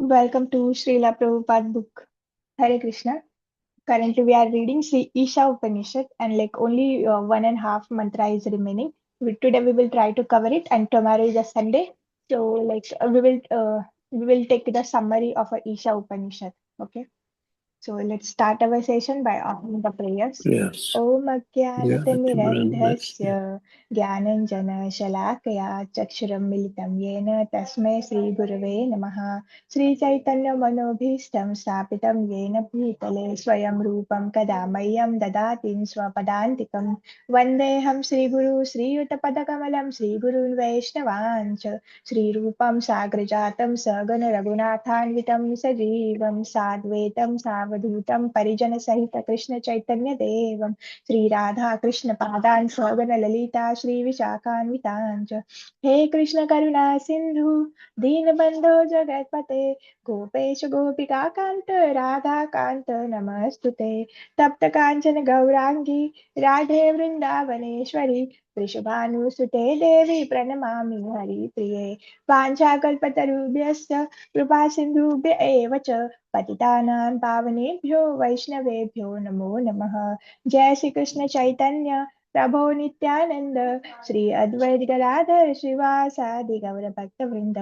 Welcome to Srila Prabhupada book. Hare Krishna. Currently, we are reading Sri Upanishad, and like only one and a half mantra is remaining. Today we will try to cover it, and tomorrow is a Sunday, so we will take the summary of Isha Upanishad. Okay. So let's start our session by offering the prayers. Yes. Om Jnanatimirandasya Ajnanatimirandhasya Jnananjana Shalakaya Chakshuram Militam Yena Tasmai Sri Gurave Namaha Sri Chaitanya Manobhishtam Stapitam Yena Bhutale Swayam Rupam Kadamayam Dadatin Swapadantikam Vandeham Sri Guru Sri Yutapadakamalam Sri Gurun Vaishnavancha Sri Rupam Sagrajatam Sagana Raghunathanvitam Sajeevam Sadvaitam Savadhutam Parijana Sahita Krishna Chaitanya Devam Sri Radha Krishna Padan Sagana Lalita Sri Vishakhanvitancha He Krishna Karuna Sindhu Deenabandho Jagatpate Gopesh Gopika Kanta Radha Kanta Namastute Tapta Kanchana Gaurangi Radhe Vrindavaneshwari Vrishabhanusute Devi Pranamami Hari Priye वाञ्छाकल्पतरुभ्यश्च कृपासिन्धुभ्य एव च पतितानां पावनेभ्यो वैष्णवेभ्यो नमो नमः जय श्री कृष्ण चैतन्य प्रभो नित्यानंद श्री अद्वैत गदाधर श्रीवासादि गौर भक्तवृंद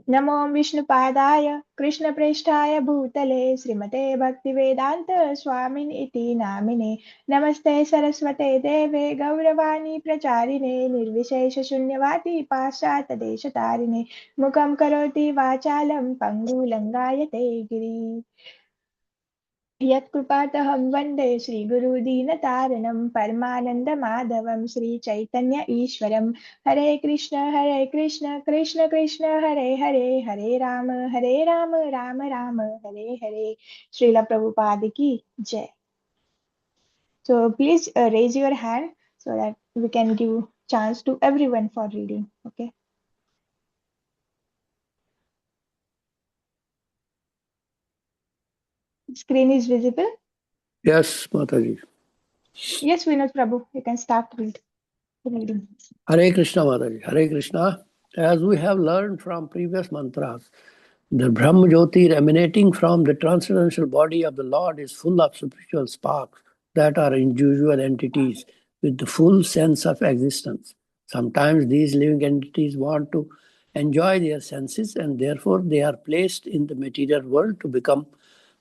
नमो विष्णुपादाय कृष्णप्रेष्ठाय भूतले श्रीमते भक्तिवेदांत स्वामिन इति नामिने नमस्ते सरस्वते देवे गौरवाणी प्रचारिणे निर्विशेष शून्यवादी पाश्चात्यदेशतारिणे मुखं करोति वाचालं पङ्गुलङ्गायते गिरि यत्कृपातहं वन्दे श्रीगुरुदीनतारणं परमानन्दमाधवं श्रीचैतन्य ईश्वरं हरे कृष्ण कृष्ण कृष्ण हरे हरे हरे राम राम राम हरे हरे श्रीला प्रभुपाद की जय. So please raise your hand so that we can give chance to everyone for reading. Okay. Screen is visible. Yes, Mataji. Yes, Vinod Prabhu, you can start reading. Hare Krishna, Mataji. Hare Krishna. As we have learned from previous mantras, the Brahma Jyoti emanating from the transcendental body of the Lord is full of spiritual sparks that are individual entities with the full sense of existence. Sometimes these living entities want to enjoy their senses and therefore they are placed in the material world to become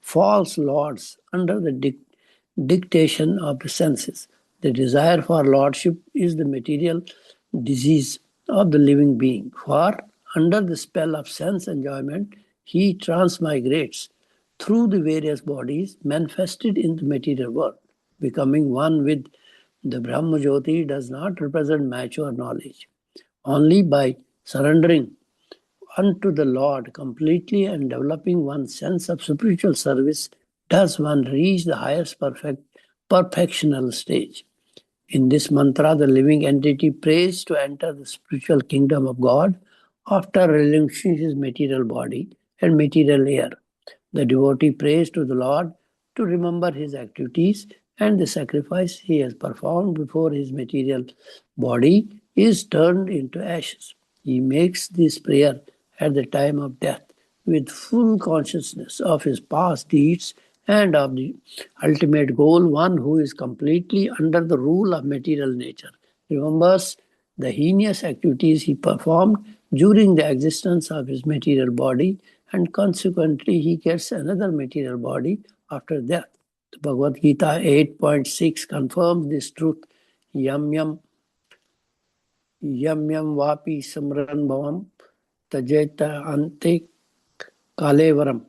false lords under the dictation of the senses. The desire for lordship is the material disease of the living being, for under the spell of sense enjoyment, he transmigrates through the various bodies manifested in the material world. Becoming one with the Brahma Jyoti does not represent mature knowledge. Only by surrendering unto the Lord completely and developing one's sense of spiritual service does one reach the highest perfectional stage. In this mantra, the living entity prays to enter the spiritual kingdom of God after relinquishing his material body and material air. The devotee prays to the Lord to remember his activities and the sacrifice he has performed before his material body is turned into ashes. He makes this prayer at the time of death with full consciousness of his past deeds and of the ultimate goal, one who is completely under the rule of material nature, remembers the heinous activities he performed during the existence of his material body, and consequently he gets another material body after death. The Bhagavad Gita 8.6 confirms this truth. Yam yam vapi samran bhavam tajeta ante kalevaram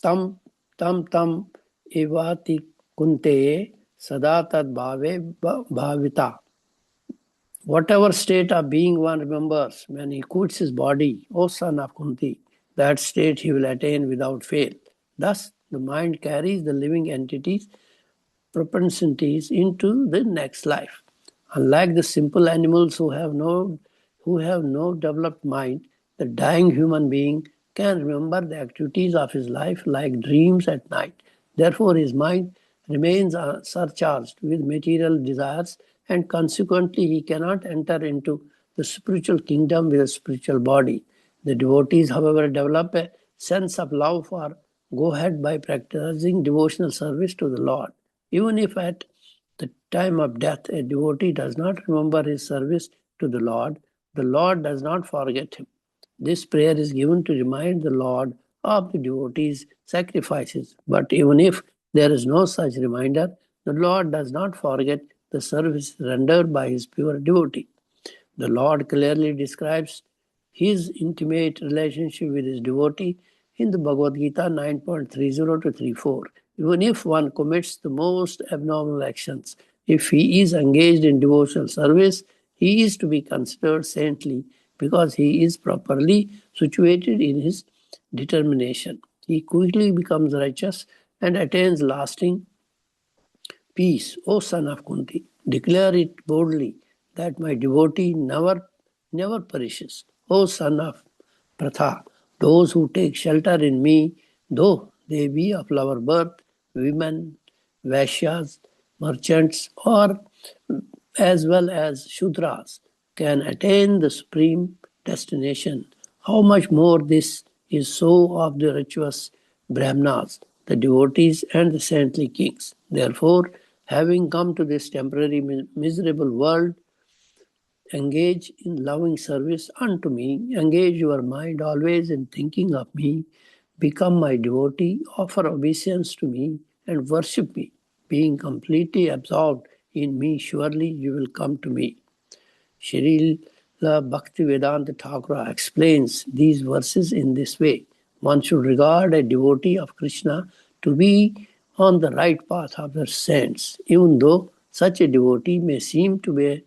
tam tam evati kunte sada tad bhavita. Whatever state of being one remembers when he quits his body, O son of Kunti, that state he will attain without fail. Thus, the mind carries the living entities' propensities into the next life. Unlike the simple animals who have no developed mind, the dying human being can remember the activities of his life like dreams at night. Therefore, his mind remains surcharged with material desires, and consequently, he cannot enter into the spiritual kingdom with a spiritual body. The devotees, however, develop a sense of love for go ahead by practicing devotional service to the Lord. Even if at the time of death a devotee does not remember his service to the Lord does not forget him. This prayer is given to remind the Lord of the devotee's sacrifices. But even if there is no such reminder, the Lord does not forget the service rendered by his pure devotee. The Lord clearly describes his intimate relationship with his devotee in the Bhagavad Gita 9.30 to 34. Even if one commits the most abnormal actions, if he is engaged in devotional service, he is to be considered saintly because he is properly situated in his determination. He quickly becomes righteous and attains lasting peace, O son of Kunti. Declare it boldly that my devotee never perishes. O son of Pratha, those who take shelter in me, though they be of lower birth, women, Vaishyas, merchants, or as well as Shudras, can attain the supreme destination. How much more this is so of the virtuous Brahmanas, the devotees, and the saintly kings. Therefore, having come to this temporary miserable world, engage in loving service unto me, engage your mind always in thinking of me, become my devotee, offer obeisance to me, and worship me. Being completely absorbed in me, surely you will come to me. Srila Bhaktivedanta Thakur explains these verses in this way. One should regard a devotee of Krishna to be on the right path of the saints, even though such a devotee may seem to be a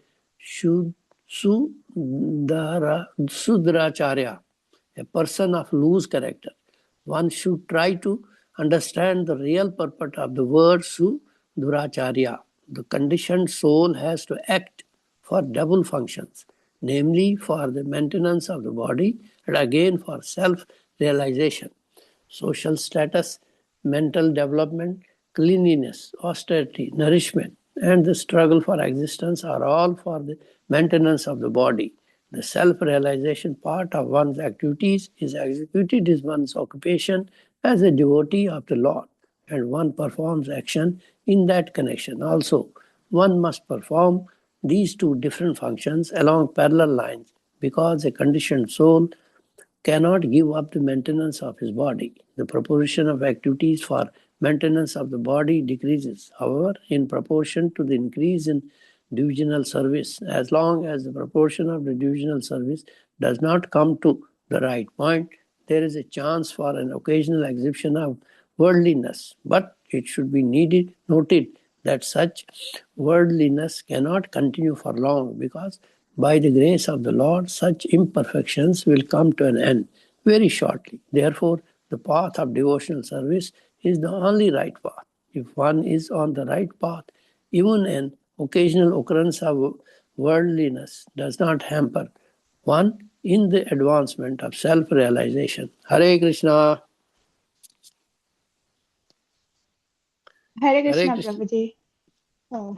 Sudracharya, a person of loose character. One should try to understand the real purport of the word Suduracharya. The conditioned soul has to act for double functions, namely for the maintenance of the body and again for self-realization. Social status, mental development, cleanliness, austerity, nourishment, and the struggle for existence are all for the maintenance of the body. The self-realization part of one's activities is executed as one's occupation as a devotee of the Lord, and one performs action in that connection. Also, one must perform these two different functions along parallel lines because a conditioned soul cannot give up the maintenance of his body. The proportion of activities for maintenance of the body decreases, however, in proportion to the increase in divisional service. As long as the proportion of the divisional service does not come to the right point, there is a chance for an occasional exhibition of worldliness. But it should be noted that such worldliness cannot continue for long because by the grace of the Lord, such imperfections will come to an end very shortly. Therefore, the path of devotional service is the only right path. If one is on the right path, even an occasional occurrence of worldliness does not hamper one in the advancement of self-realization. Hare Krishna. Hare Hare Krishna, Krishna. Prabhuji. Oh,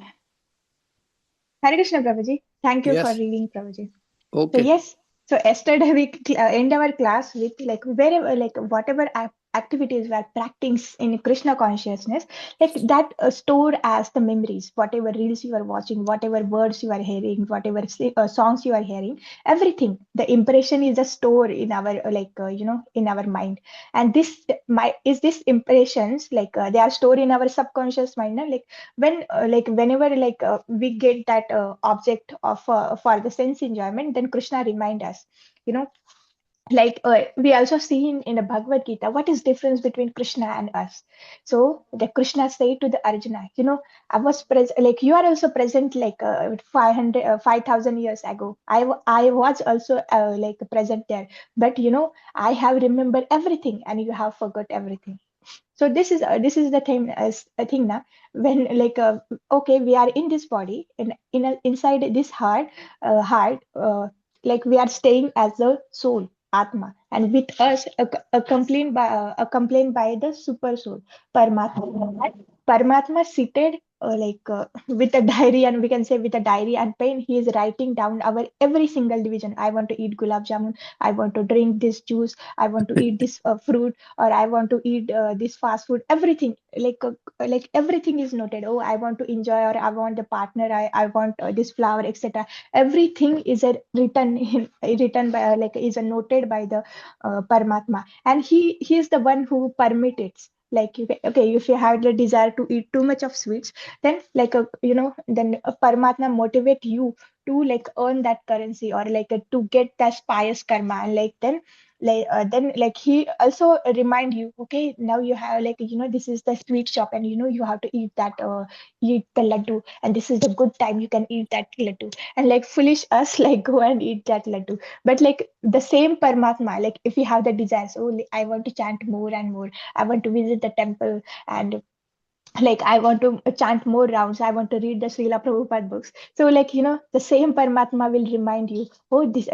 Hare Krishna, Prabhuji. Thank you for Yes. reading, Prabhuji. So Okay. yes, so yesterday we end our class with like wherever like whatever activities we are practicing in Krishna consciousness, like that stored as the memories, whatever reels you are watching, whatever words you are hearing, whatever songs you are hearing, everything. The impression is a store in our in our mind, and this my is this impressions like they are stored in our subconscious mind. Na? Like whenever we get that object of for the sense enjoyment, then Krishna remind us, you know, we also see in the Bhagavad Gita what is difference between Krishna and us. So the Krishna say to the Arjuna, you know, I was present, like you are also present, 5,000 years ago. I was also present there, but you know, I have remembered everything and you have forgot everything. So this is the thing as a thing now, when okay, we are in this body and inside this heart, like we are staying as a soul atma, and with us a complaint by the super soul Paramatma. Paramatma seated with a diary, and we can say with a diary and pen, he is writing down our every single division. I want to eat gulab jamun, I want to drink this juice, I want to eat this fruit, or I want to eat this fast food. Everything, like everything is noted. Oh, I want to enjoy, or I want the partner, I want this flower, etc. Everything is a written in, written by is a noted by the Paramatma, and he is the one who permits. Like okay, if you have the desire to eat too much of sweets, then then Paramatma motivate you to like earn that currency, or to get that pious karma, and then he also remind you, okay, now you have this is the sweet shop, and you have to eat that eat the laddu, and this is the good time you can eat that laddu, and like foolish us like go and eat that laddu. But like the same Paramatma, like if you have the desires, oh, I want to chant more and more, I want to visit the temple, and like I want to chant more rounds, I want to read the Srila Prabhupada books. So the same Paramatma will remind you, oh, this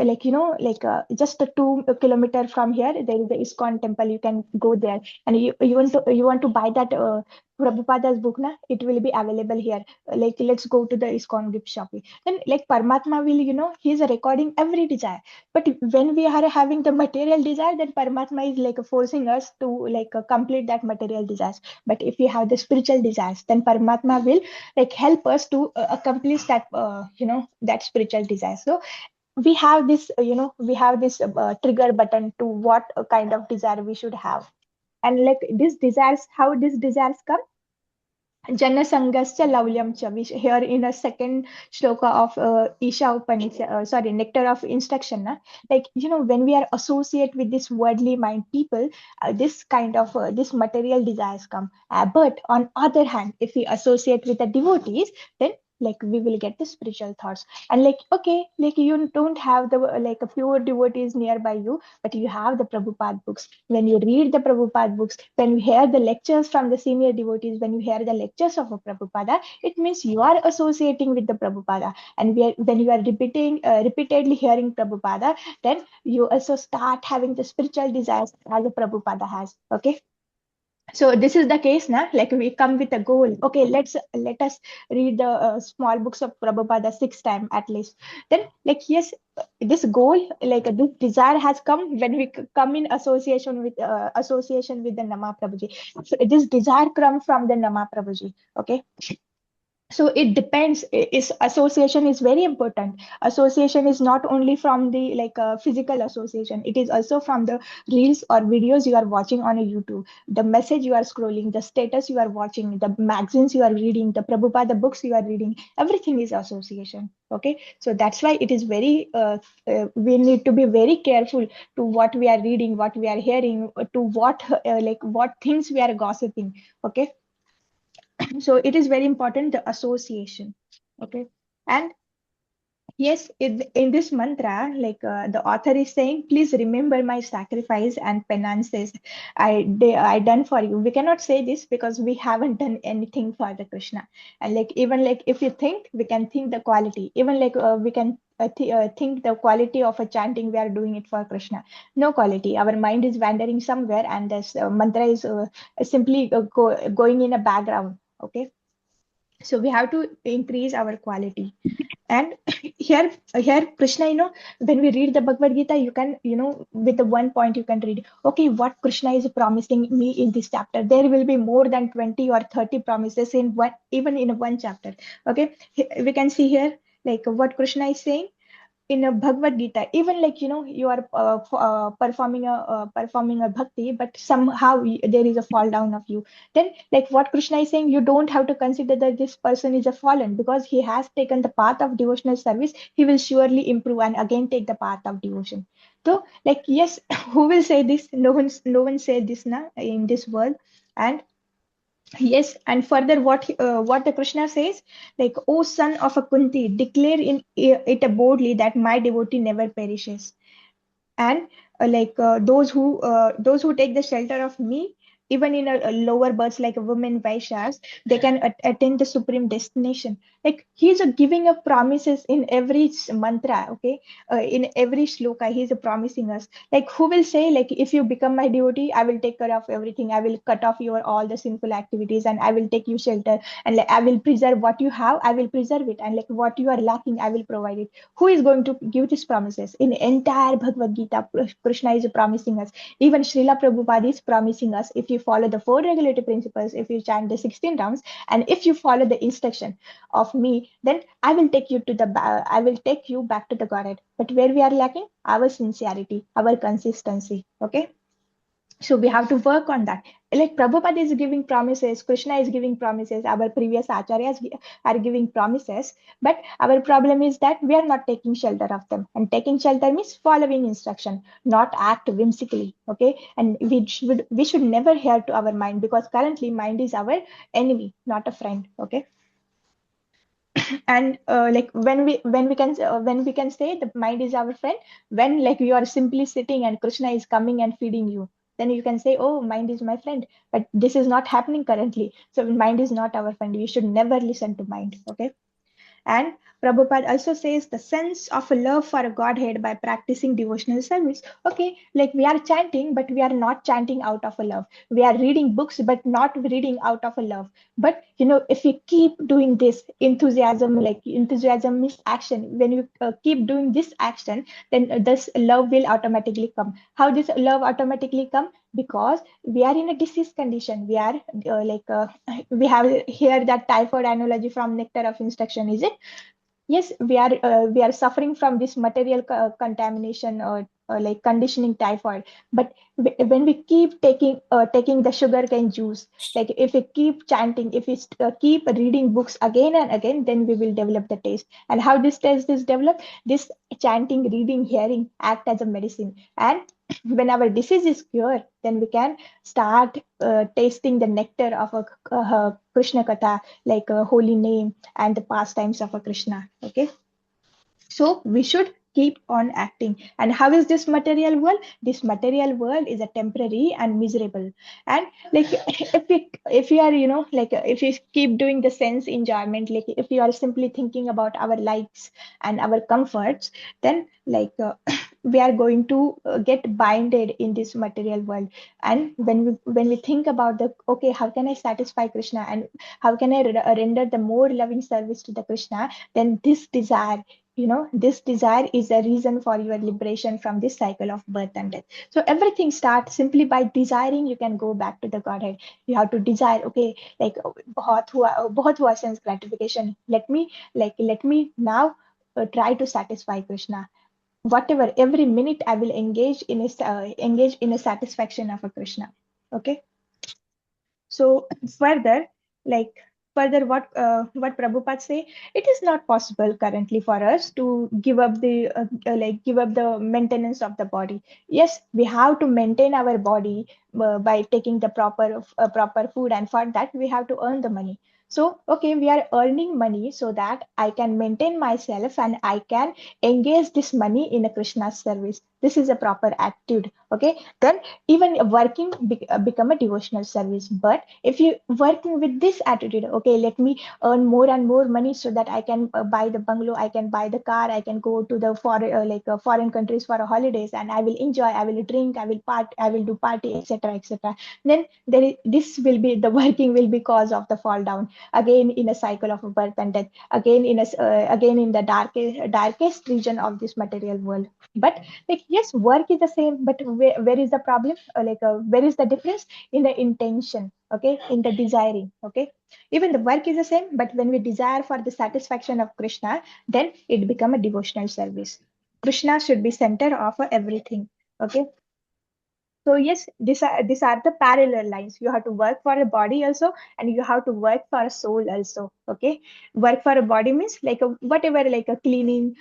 just a 2 kilometer from here there is the ISKCON temple, you can go there, and you want to buy that Prabhupada's book, na, it will be available here. Like let's go to the ISKCON gift shop. Then like Paramatma will, he's recording every desire. But when we are having the material desire, then Paramatma is like forcing us to complete that material desires. But if we have the spiritual desires, then Paramatma will like help us to accomplish that that spiritual desire. So we have this we have this trigger button to what kind of desire we should have. And like these desires, how these desires come? Janasangascha Laulyam cha, which here in a second shloka of Īšopanīšad, sorry, Nectar of Instruction. Na? Like, when we are associate with this worldly mind people, this kind of, this material desires come. But on other hand, if we associate with the devotees, then like we will get the spiritual thoughts. And like, okay, like you don't have the like a pure devotees nearby you, but you have the Prabhupada books. When you read the Prabhupada books, when you hear the lectures from the senior devotees, when you hear the lectures of a Prabhupada, it means you are associating with the Prabhupada. And when you are repeatedly hearing Prabhupada, then you also start having the spiritual desires as a Prabhupada has. Okay. So this is the case now. Like we come with a goal. Okay, let us read the small books of Prabhupada 6 times at least. Then, like yes, this goal, like this desire has come when we come in association with the Nama Prabhuji. So this desire comes from the Nama Prabhuji. Okay, so it depends. Is association is very important. Association is not only from the physical association, it is also from the reels or videos you are watching on a YouTube, the message you are scrolling, the status you are watching, the magazines you are reading, the Prabhupada books you are reading. Everything is association. Okay, so that's why it is very we need to be very careful to what we are reading, what we are hearing, to what what things we are gossiping. Okay, so it is very important, the association. Okay, and yes, in this mantra, the author is saying, please remember my sacrifice and penances I done for you. We cannot say this because we haven't done anything for the Krishna. And like even like if you think, we can think the quality. Even we can think the quality of a chanting we are doing it for Krishna. No quality. Our mind is wandering somewhere, and this mantra is simply going in a background. Okay, so we have to increase our quality. And here Krishna, when we read the Bhagavad Gita, you can, with the one point you can read, okay, what Krishna is promising me in this chapter. There will be more than 20 or 30 promises in one, even in one chapter. Okay, we can see here like what Krishna is saying in a Bhagavad Gita. Even like you are performing a bhakti, but somehow there is a fall down of you. Then like what Krishna is saying, you don't have to consider that this person is a fallen, because he has taken the path of devotional service. He will surely improve and again take the path of devotion. So like yes, who will say this? No one said this na in this world. And yes, and further, what the Krishna says, like, "O son of a Kunti, declare in it boldly that my devotee never perishes." And those who take the shelter of me, even in a lower births like a woman Vaishyas, they can attain the supreme destination. like he's giving up promises in every mantra, okay, in every shloka he's promising us. Like who will say like if you become my devotee, I will take care of everything, I will cut off your all the sinful activities, and I will take you shelter, and like I will preserve what you have, I will preserve it, and like what you are lacking, I will provide it. Who is going to give these promises? In entire Bhagavad Gita, Krishna is promising us. Even Srila Prabhupada is promising us, if you follow the four regulative principles, if you chant the 16 rounds, and if you follow the instruction of me, then I will take you to the I will take you back to the Godhead. But where we are lacking? Our sincerity, our consistency. Okay. So we have to work on that. Like Prabhupada is giving promises, Krishna is giving promises, our previous acharyas are giving promises, but our problem is that we are not taking shelter of them. And taking shelter means following instruction, not act whimsically. Okay, and we should never hear to our mind, because currently mind is our enemy, not a friend. Okay, and like when we can say the mind is our friend, when like you are simply sitting and Krishna is coming and feeding you, then you can say, oh, mind is my friend. But this is not happening currently, so mind is not our friend. We should never listen to mind. Okay. And Prabhupada also says the sense of a love for a Godhead by practicing devotional service. Okay, like we are chanting, but we are not chanting out of a love. We are reading books, but not reading out of a love. But if we keep doing this enthusiasm, like enthusiasm means action. When you keep doing this action, then this love will automatically come. How this love automatically come? Because we are in a disease condition. We are we have here that typhoid analogy from nectar of instruction, is it? Yes, we are suffering from this material contamination, or like conditioning typhoid. But when we keep taking the sugarcane juice, like if we keep chanting, if we keep reading books again and again, then we will develop the taste. And how this taste is developed? This chanting, reading, hearing act as a medicine. And when our disease is cured, then we can start tasting the nectar of a Krishna Katha, like a holy name and the pastimes of a Krishna. Okay. So we should keep on acting. And how is this material world? This material world is a temporary and miserable. And like if we are, like if we keep doing the sense enjoyment, like if we are simply thinking about our likes and our comforts, then we are going to get binded in this material world. And when we think about the, okay, how can I satisfy Krishna, and how can I render the more loving service to the Krishna, then this desire is a reason for your liberation from this cycle of birth and death. So everything starts simply by desiring. You can go back to the Godhead. You have to desire, okay, like बहुत हुआ sense gratification, let me now try to satisfy Krishna. Whatever, every minute I will engage in a satisfaction of a Krishna. Okay. So further, like what Prabhupada say, it is not possible currently for us to give up the maintenance of the body. Yes, we have to maintain our body by taking the proper food, and for that we have to earn the money. So okay, we are earning money so that I can maintain myself and I can engage this money in a Krishna service. This is a proper attitude. Okay, then even working become a devotional service. But if you working with this attitude, okay, let me earn more and more money so that I can buy the bungalow, I can buy the car, I can go to the foreign countries for a holidays, and I will enjoy, I will drink, I will do party, etc., etc., then this will be the working will be cause of the fall down again in a cycle of birth and death, again in the darkest region of this material world. But like yes, work is the same, but where is the problem? Where is the difference? In the intention. Okay, in the desiring. Okay, even the work is the same, but when we desire for the satisfaction of Krishna, then it become a devotional service. Krishna should be center of everything. Okay. So yes, these are the parallel lines. You have to work for a body also, and you have to work for a soul also. Okay, work for a body means like whatever, like a cleaning,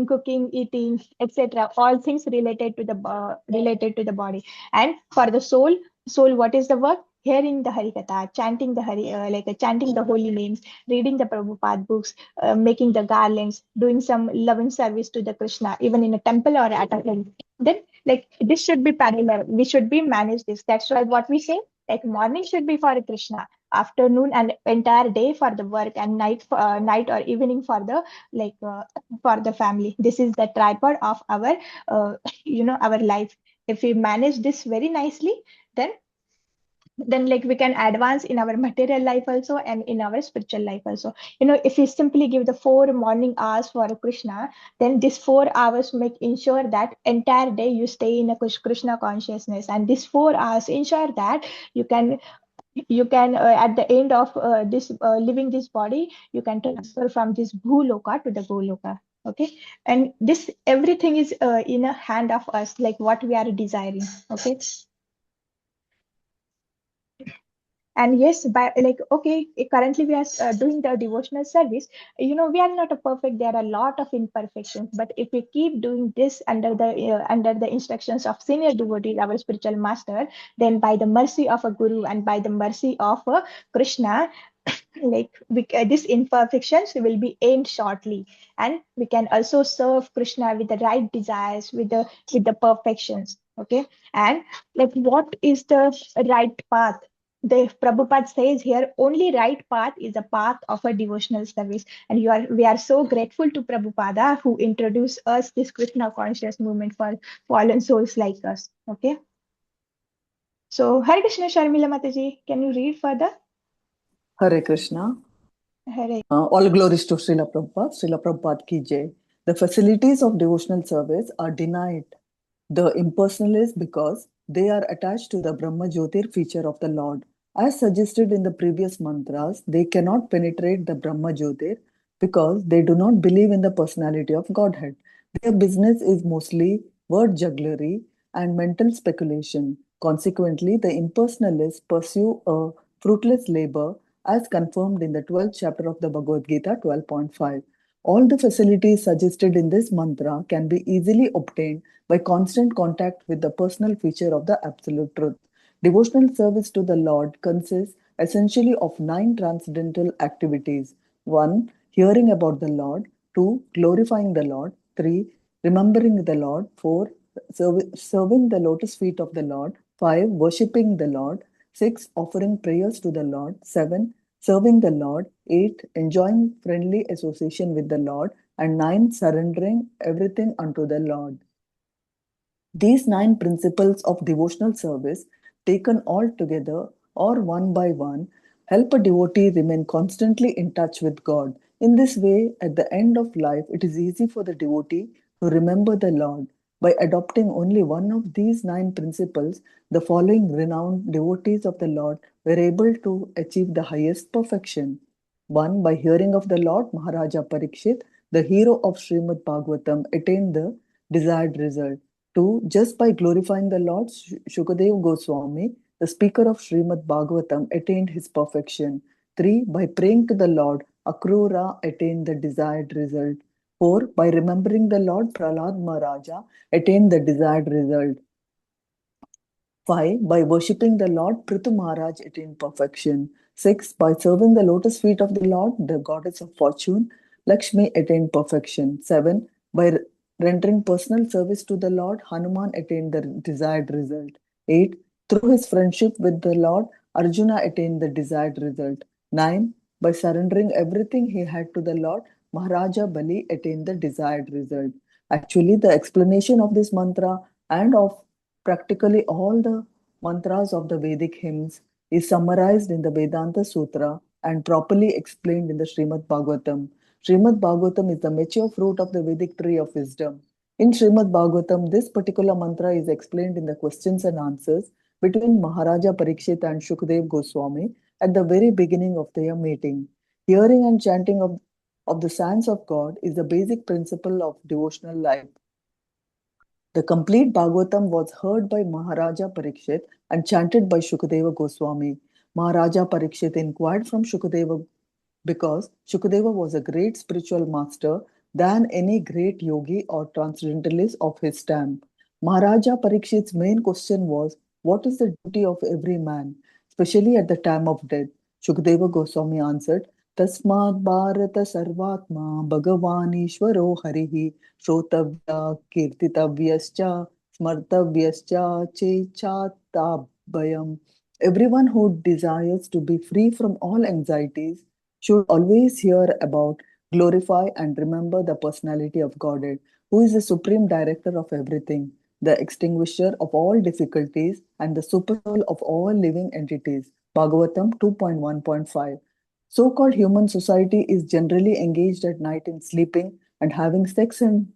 cooking, eating, etc. All things related to the body. And for the soul, what is the work? Hearing the Harikatha, chanting the chanting the holy names, reading the Prabhupada books, making the garlands, doing some loving service to the Krishna, even in a temple or at a home. Then like this should be parallel, we should be manage this. That's why what we say, like morning should be for Krishna, afternoon and entire day for the work, and night or evening for the for the family. This is the tripod of our our life. If we manage this very nicely, then like we can advance in our material life also and in our spiritual life also. If we simply give the 4 morning hours for Krishna, then this 4 hours make ensure that entire day you stay in a Krishna consciousness, and this 4 hours ensure that you can at the end of this living this body, you can transfer from this bhuloka to the goloka. Okay, and this everything is in a hand of us, like what we are desiring. Okay, and yes, by like okay, currently we are doing the devotional service. We are not a perfect, there are a lot of imperfections, but if we keep doing this under the instructions of senior devotees, our spiritual master, then by the mercy of a guru and by the mercy of Krishna, these imperfections will be aimed shortly, and we can also serve Krishna with the right desires, with the perfections. Okay, and like what is the right path? The Prabhupada says here, only right path is a path of a devotional service. And we are so grateful to Prabhupada who introduced us this Krishna conscious movement for fallen souls like us. Okay. So Hare Krishna, Sharmila Mataji, can you read further? Hare Krishna. Hare. All glories to Srila Prabhupada. Srila Prabhupada ki jai. The facilities of devotional service are denied the impersonalists because they are attached to the Brahma Jyotir feature of the Lord. As suggested in the previous mantras, they cannot penetrate the Brahma Jyotir because they do not believe in the personality of Godhead. Their business is mostly word jugglery and mental speculation. Consequently, the impersonalists pursue a fruitless labor as confirmed in the 12th chapter of the Bhagavad Gita 12.5. All the facilities suggested in this mantra can be easily obtained by constant contact with the personal feature of the Absolute Truth. Devotional service to the Lord consists essentially of 9 transcendental activities. 1. Hearing about the Lord. 2. Glorifying the Lord. 3. Remembering the Lord. 4. Serving the lotus feet of the Lord. 5. Worshipping the Lord. 6. Offering prayers to the Lord. 7. Serving the Lord. 8. Enjoying friendly association with the Lord. And 9. Surrendering everything unto the Lord. These 9 principles of devotional service, taken all together or one by one, help a devotee remain constantly in touch with God. In this way, at the end of life, it is easy for the devotee to remember the Lord. By adopting only one of these 9 principles, the following renowned devotees of the Lord were able to achieve the highest perfection. 1. By hearing of the Lord, Maharaja Parikshit, the hero of Srimad Bhagavatam, attained the desired result. 2. Just by glorifying the Lord, Shukadev Goswami, the speaker of Srimad Bhagavatam, attained his perfection. 3. By praying to the Lord, Akrura attained the desired result. 4. By remembering the Lord, Prahlad Maharaja attained the desired result. 5. By worshipping the Lord, Prithu Maharaj attained perfection. 6. By serving the lotus feet of the Lord, the goddess of fortune, Lakshmi attained perfection. 7. By rendering personal service to the Lord, Hanuman attained the desired result. 8. Through his friendship with the Lord, Arjuna attained the desired result. 9. By surrendering everything he had to the Lord, Maharaja Bali attained the desired result. Actually, the explanation of this mantra and of practically all the mantras of the Vedic hymns is summarized in the Vedanta Sutra and properly explained in the Srimad Bhagavatam. Srimad Bhagavatam is the mature fruit of the Vedic tree of wisdom. In Srimad Bhagavatam, this particular mantra is explained in the questions and answers between Maharaja Parikshit and Shukdev Goswami at the very beginning of their meeting. Hearing and chanting of the sands of God is the basic principle of devotional life. The complete Bhagavatam was heard by Maharaja Parikshit and chanted by Shukadeva Goswami. Maharaja Parikshit inquired from Shukadeva because Shukadeva was a great spiritual master than any great yogi or transcendentalist of his time. Maharaja Parikshit's main question was, what is the duty of every man, especially at the time of death? Shukadeva Goswami answered, Tasmat Bharata Sarvatma Bhagavan Ishvaro Harihi Shrotavya Kirtitavyascha Smartavyascha Chechatabhayam. Everyone who desires to be free from all anxieties should always hear about, glorify, and remember the personality of Godhead, who is the supreme director of everything, the extinguisher of all difficulties, and the supersoul of all living entities. Bhagavatam 2.1.5. So called human society is generally engaged at night in sleeping and having sex, and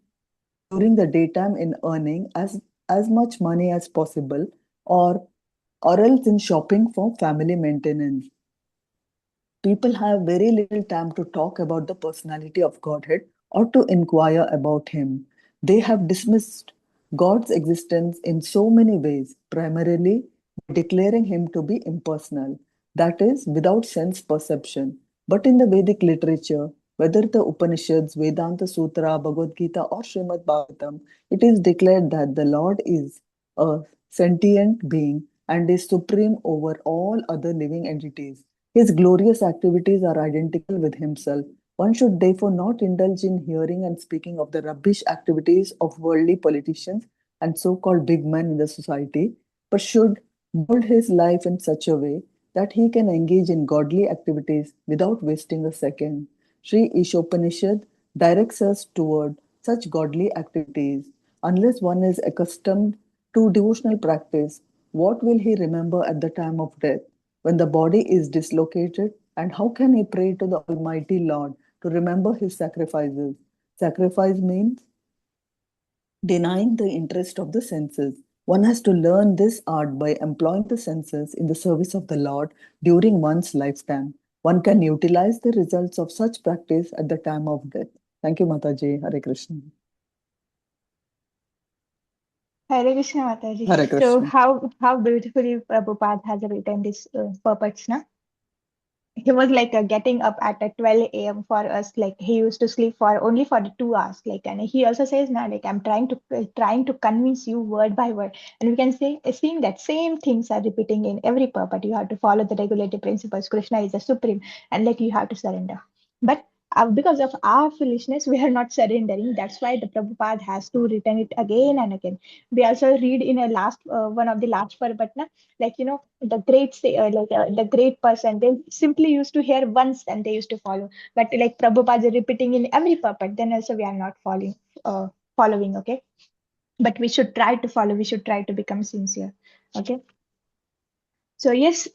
during the daytime in earning as much money as possible, or else in shopping for family maintenance. People have very little time to talk about the personality of Godhead or to inquire about Him. They have dismissed God's existence in so many ways, primarily by declaring Him to be impersonal, that is, without sense perception. But in the Vedic literature, whether the Upanishads, Vedanta Sutra, Bhagavad Gita, or Srimad Bhagavatam, it is declared that the Lord is a sentient being and is supreme over all other living entities. His glorious activities are identical with himself. One should therefore not indulge in hearing and speaking of the rubbish activities of worldly politicians and so called big men in the society, but should mold his life in such a way that he can engage in godly activities without wasting a second. Sri īšopanīšad directs us toward such godly activities. Unless one is accustomed to devotional practice, what will he remember at the time of death? When the body is dislocated, and how can he pray to the Almighty Lord to remember his sacrifices? Sacrifice means denying the interest of the senses. One has to learn this art by employing the senses in the service of the Lord during one's lifetime. One can utilize the results of such practice at the time of death. Thank you, Mataji. Hare Krishna. Hare Krishna Mataji. Hare So Krishna. how beautifully Prabhupada has written this purports, na? He was like getting up at 12 a.m. for us. Like he used to sleep for only for the 2 hours. Like, and he also says now, like I'm trying to convince you word by word. And we can say seeing that same things are repeating in every purport. You have to follow the regulative principles. Krishna is the supreme, and like you have to surrender. But because of our foolishness, we are not surrendering. That's why the Prabhupada has to return it again and again. We also read in a last one of the last purport, like the great the great person, they simply used to hear once and they used to follow, but like Prabhupada is repeating in every purport, then also we are not following, okay, but we should try to follow, we should try to become sincere, okay. So yes,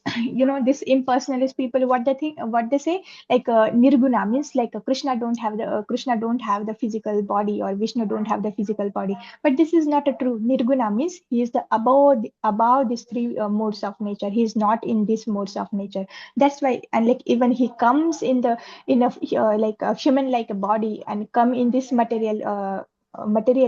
this impersonalist people, what they think, what they say, like nirguna means like Krishna don't have the physical body, or Vishnu don't have the physical body. But this is not a true. Nirguna means he is the above these three modes of nature. He is not in these modes of nature. That's why, and like even he comes in a like a human like a body and come in this material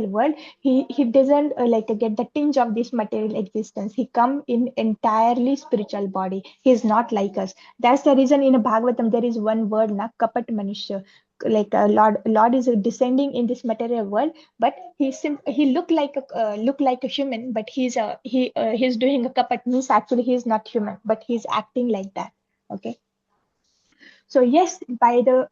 world. He doesn't like get the tinge of this material existence. He come in entirely spiritual body. He is not like us. That's the reason in a Bhagavatam there is one word, na kapat manushya, like lord is descending in this material world, but he look like a human, but he's doing a kapat, means actually he is not human, but he's acting like that, okay. So yes, by the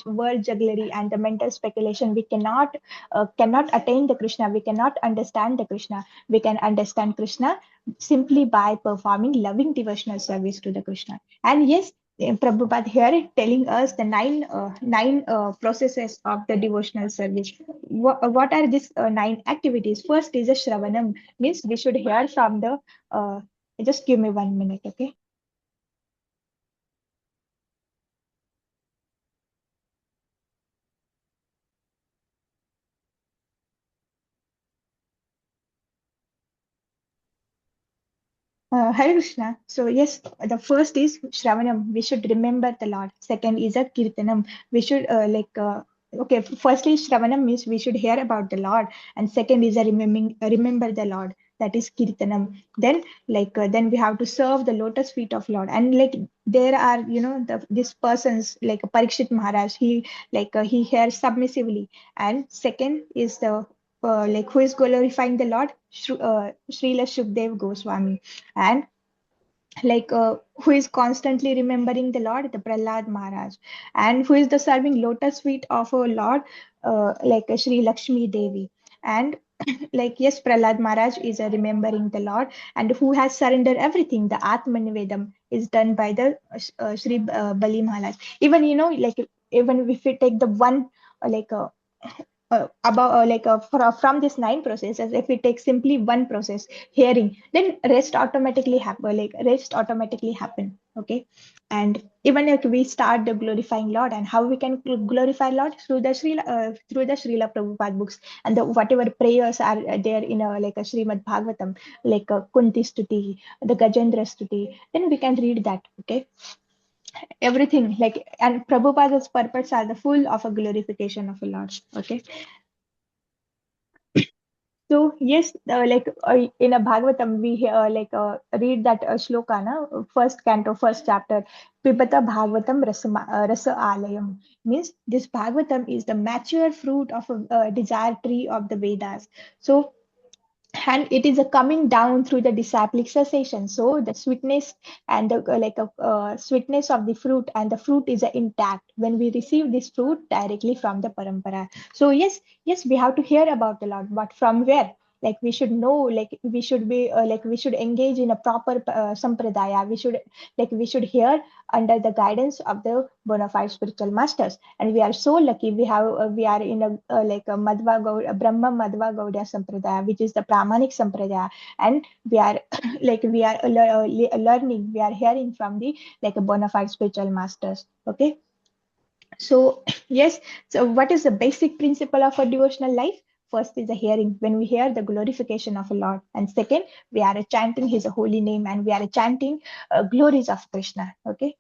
word jugglery and the mental speculation, we cannot attain the Krishna. We cannot understand the Krishna. We can understand Krishna simply by performing loving devotional service to the Krishna. And yes, Prabhupada here telling us the nine processes of the devotional service. What are these nine activities? First is a Shravanam, means we should hear from the. Just give me 1 minute, okay. Hare Krishna. So yes, the first is Shravanam. We should remember the Lord. Second is a Kirtanam. We should okay. Firstly, Shravanam means we should hear about the Lord, and second is a remember the Lord. That is Kirtanam. Then then we have to serve the lotus feet of Lord, and like there are these persons like Parikshit Maharaj. He hears submissively, and second is the like who is glorifying the Lord, Srila Shukdev Goswami, and who is constantly remembering the Lord, the Prahlad Maharaj, and who is the serving lotus feet of our Lord, Sri Lakshmi Devi, and like yes, Prahlad Maharaj is remembering the Lord and who has surrendered everything. The Atmanivedam is done by the Sri Bali Maharaj. Even like even if we take the one like about from this 9 processes, if we take simply one process, hearing, then rest automatically happen. Okay, and even if we start the glorifying Lord, and how we can glorify Lord through the Srila Prabhupada books, and the whatever prayers are there in like a Srimad Bhagavatam, like a Kunti Stuti, the Gajendra Stuti, then we can read that. Okay, everything like, and Prabhupada's purpose are the full of a glorification of a Lord. Okay, so yes, in a Bhagavatam, we read that shloka, na, first canto, first chapter, Pibata Bhagavatam Rasa Alayam. Means this Bhagavatam is the mature fruit of a desire tree of the Vedas. So and it is a coming down through the disciplic cessation, so the sweetness and the sweetness of the fruit, and the fruit is intact when we receive this fruit directly from the parampara. So yes, we have to hear about the Lord, but from where? Like we should know, like we should be we should engage in a proper sampradaya. We should hear under the guidance of the bona fide spiritual masters, and we are so lucky we are in a Brahma Madhva Gaudiya Sampradaya, which is the Pramanic Sampradaya, and we are we are learning, we are hearing from the like a bona fide spiritual masters. Okay, so yes, so what is the basic principle of a devotional life? First is the hearing, when we hear the glorification of a Lord, and second, we are chanting His holy name, and we are chanting glories of Krishna. Okay,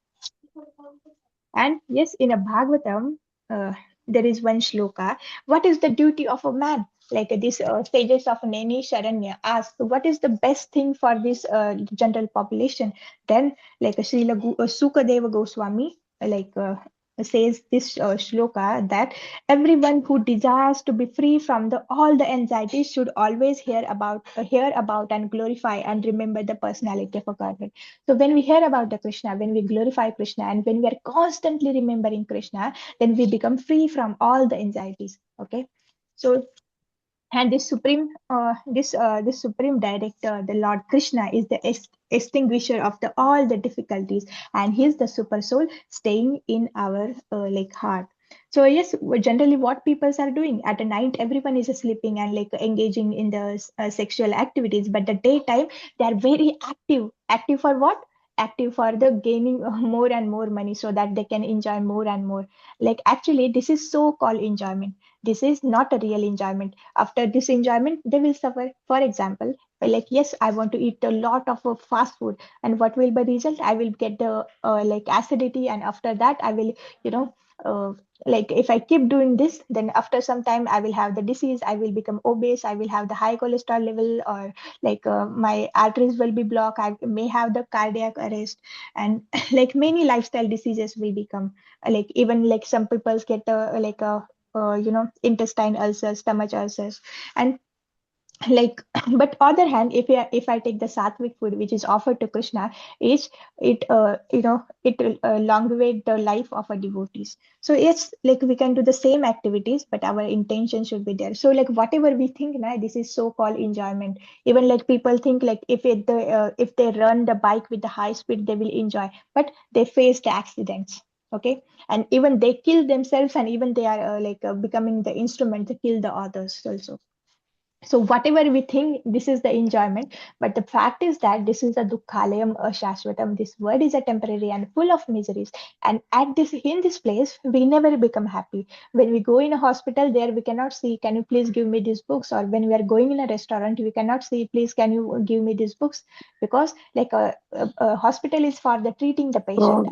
and yes, in a Bhagavatam, there is one shloka. What is the duty of a man? Like this stages of Neni Sharanya ask, what is the best thing for this general population? Then, like Sukadeva Goswami, says this shloka that everyone who desires to be free from all the anxieties should always hear about and glorify and remember the personality of a Godhead. So when we hear about the Krishna, when we glorify Krishna, and when we are constantly remembering Krishna, then we become free from all the anxieties. Okay, so and this supreme director, the Lord Krishna, is the extinguisher of all the difficulties, and He is the super soul staying in our heart. So yes, generally what people are doing at a night, everyone is sleeping and like engaging in the sexual activities, but the daytime they are very active. Active for what? Active for the gaining more and more money, so that they can enjoy more and more. Like actually, this is so called enjoyment. This is not a real enjoyment. After this enjoyment, they will suffer. For example, like yes, I want to eat a lot of fast food, and what will be the result? I will get the acidity, and after that I will, you know uh, if I keep doing this, then after some time I will have the disease, I will become obese, I will have the high cholesterol level, or my arteries will be blocked, I may have the cardiac arrest, and many lifestyle diseases will become, even some people get intestine ulcers, stomach ulcers, and like but other hand, if I take the sattvic food which is offered to Krishna, is it will elongate the life of a devotees. So it's like we can do the same activities, but our intention should be there. So like whatever we think now, this is so called enjoyment. Even like people think like if they run the bike with the high speed, they will enjoy, but they face the accidents. Okay, and even they kill themselves, and even they are becoming the instrument to kill the others also. So whatever we think, this is the enjoyment, but the fact is that this is a dukkhalayam shashvatam. This word is a temporary and full of miseries, and at this in this place we never become happy. When we go in a hospital, there we cannot see, can you please give me these books? Or when we are going in a restaurant, we cannot see, please can you give me these books? Because a hospital is for the treating the patient,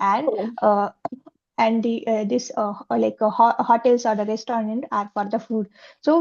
and the this hotels or the restaurant are for the food. So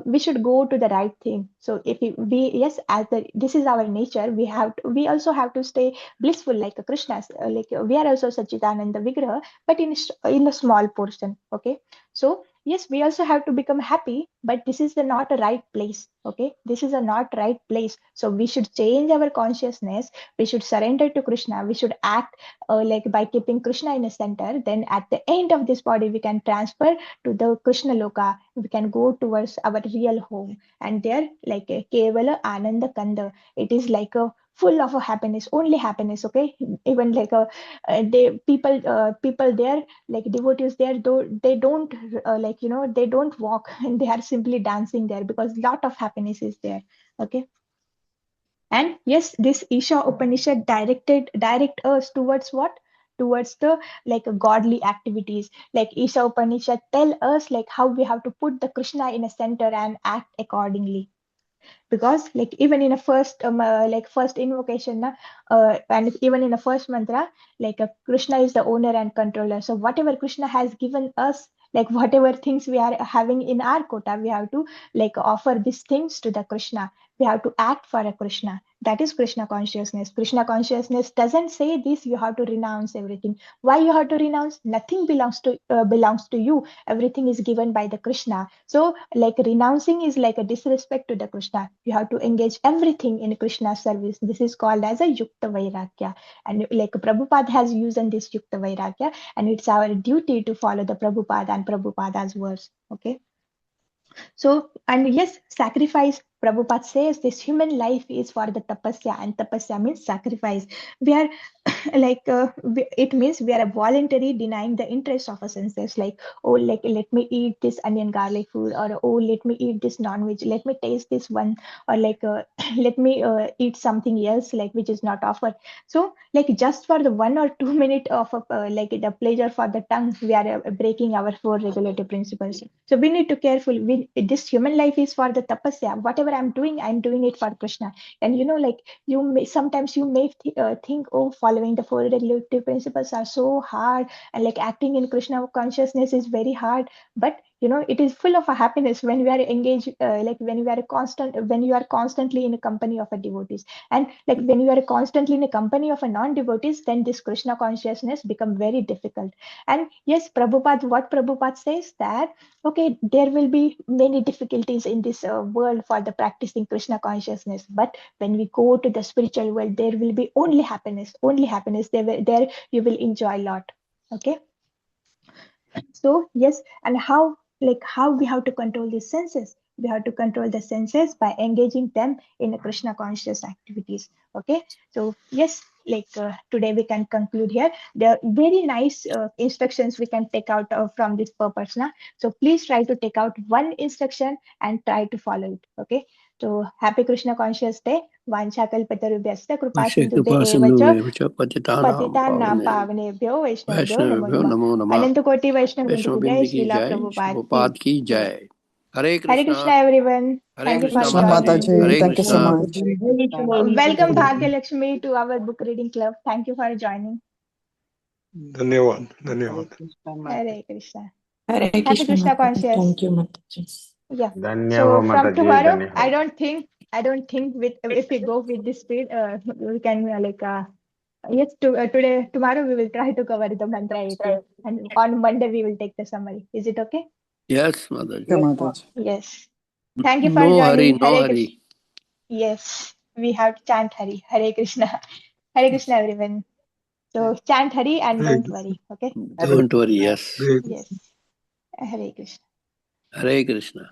we should go to the right thing. So if we yes, as this is our nature, we also have to stay blissful like a Krishna. We are also Sachidananda Vigraha, but in a small portion. Okay, so yes, we also have to become happy, but this is not a right place. Okay, this is a not right place. So we should change our consciousness. We should surrender to Krishna. We should act like by keeping Krishna in the center. Then at the end of this body, we can transfer to the Krishna Loka. We can go towards our real home, and there, like a Kevala Ananda Kanda, it is like a full of a happiness, only happiness. Okay, even like a they people there, like devotees there, though they don't they don't walk and they are simply dancing there because lot of happiness is there. Okay, and yes, this Isha Upanishad direct us towards what? Towards the like godly activities. Like Isha Upanishad tell us like how we have to put the Krishna in a center and act accordingly. Because like even in a first first invocation and even in a first mantra, like Krishna is the owner and controller. So whatever Krishna has given us, like whatever things we are having in our quota, we have to like offer these things to the Krishna. We have to act for a Krishna. That is Krishna consciousness. Krishna consciousness doesn't say this, you have to renounce everything. Why you have to renounce? Nothing belongs to you. Everything is given by the Krishna. So like renouncing is like a disrespect to the Krishna. You have to engage everything in Krishna's service. This is called as a Yukta Vairagya. And like Prabhupada has used in this Yukta Vairagya, and it's our duty to follow the Prabhupada and Prabhupada's words. Okay. So, and yes, sacrifice. Prabhupada says this human life is for the tapasya, and tapasya means sacrifice. We are it means we are voluntary denying the interest of our senses, like, oh, like let me eat this onion garlic food, or oh, let me eat this non-veg, let me taste this one, or like let me eat something else like which is not offered. So like just for the 1 or 2 minute of like the pleasure for the tongue, we are breaking our four regulative principles. So we need to careful. This human life is for the tapasya. Whatever I'm doing it for Krishna. And like you may sometimes you may think, oh, following the four regulative principles are so hard, and like acting in Krishna consciousness is very hard. But it is full of a happiness when we are engaged, like when you are constantly in a company of a devotees, and like when you are constantly in a company of a non-devotees, then this Krishna consciousness become very difficult. And yes, what Prabhupada says that, okay, there will be many difficulties in this world for the practicing Krishna consciousness, but when we go to the spiritual world, there will be only happiness, there you will enjoy a lot. Okay. So yes, and how we have to control these senses? We have to control the senses by engaging them in a Krishna conscious activities. Okay, so yes, today we can conclude here. There are very nice instructions we can take out from this purpose. So please try to take out one instruction and try to follow it. Okay, so happy Krishna conscious day. Vanchakalpatarubhyascha kripa sindhubhyo eva cha पतितानां पावनेभ्यो वैष्णवेभ्यो नमो वैष्णवेभ्यो नमः। नमो नमः। अनंत कोटि वैष्णव वृंद वैष्णव की जय, बिंद की श्रीला जय, प्रभुपाद की प्रभुपाद की जय। जय। Hare Hare Krishna Krishna everyone, Hare thank you Krishna for Krishna माता जी, joining. Mataji, Hare thank you so Krishna. much. Welcome Bhagyalakshmi to our book reading club. Thank you for joining. धन्यवाद धन्यवाद। Hare Krishna. Hare Happy Krishna Krishna Mataji. conscious. Thank you, Mataji. Yeah. धन्यवाद So from माताजी, tomorrow, धन्यवाद। I don't think with if we go with this speed, we can yes, tomorrow we will try to cover the mantra 18, and on Monday we will take the summary. Is it okay? Yes, Mother. Okay, Mataji. Yes. Thank you for No hurry, joining. no Hare hurry. Krishna. Yes, we have to chant Hari. Hare Krishna. Hare Krishna, everyone. So chant Hari and Hare don't worry. Okay? Don't worry, yes. Hare Yes. Hare Krishna. Hare Krishna.